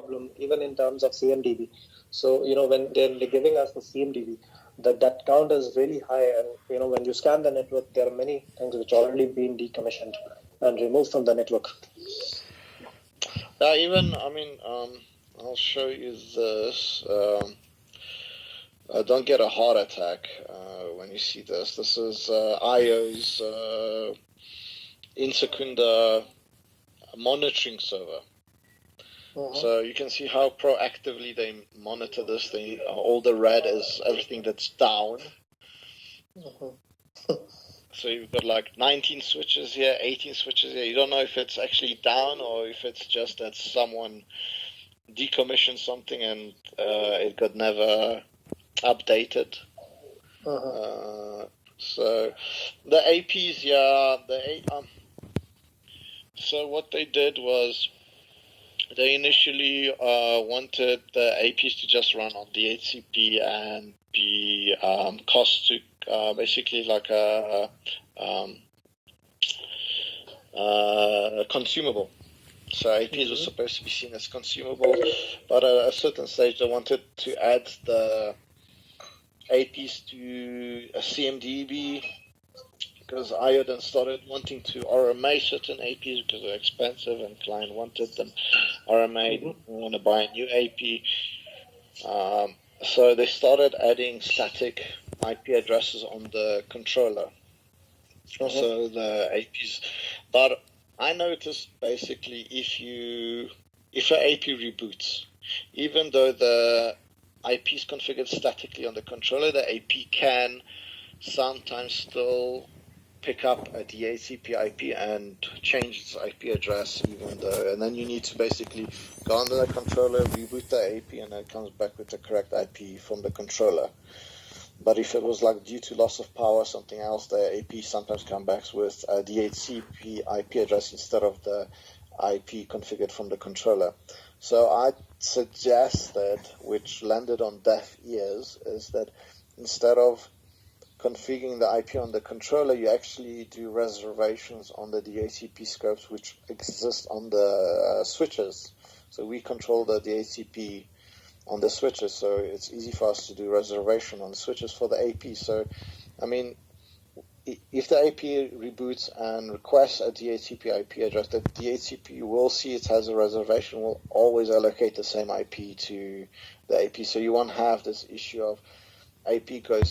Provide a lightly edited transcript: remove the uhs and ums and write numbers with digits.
problem even in terms of CMDB. So, when they're giving us the CMDB, that count is really high. And, when you scan the network, there are many things which are already been decommissioned and removed from the network. I'll show you this. Don't get a heart attack when you see this. This is IO's in-secunda monitoring server. So you can see how proactively they monitor this thing. All the red is everything that's down. So you've got like 19 switches here, 18 switches here. You don't know if it's actually down or if it's just that someone decommissioned something and it got never updated. So the APs, so what they did was they initially wanted the APs to just run on DHCP and be cost to basically like a consumable. So APs were supposed to be seen as consumable, but at a certain stage they wanted to add the APs to a CMDB because IO then started wanting to RMA certain APs because they're expensive and client wanted them RMA, didn't want to buy a new AP. So they started adding static IP addresses on the controller. So the APs, but I noticed basically if an AP reboots, even though the IP is configured statically on the controller, the AP can sometimes still pick up a DHCP IP and change its IP address, and then you need to basically go under the controller, reboot the AP, and then it comes back with the correct IP from the controller. But if it was like due to loss of power or something else, the AP sometimes comes back with a DHCP IP address instead of the IP configured from the controller. So I suggested, which landed on deaf ears, is that instead of configuring the IP on the controller, you actually do reservations on the DHCP scopes which exist on the switches. So we control the DHCP on the switches, so it's easy for us to do reservation on the switches for the AP. So, if the AP reboots and requests a DHCP IP address, the DHCP will see it has a reservation, will always allocate the same IP to the AP. So you won't have this issue of AP goes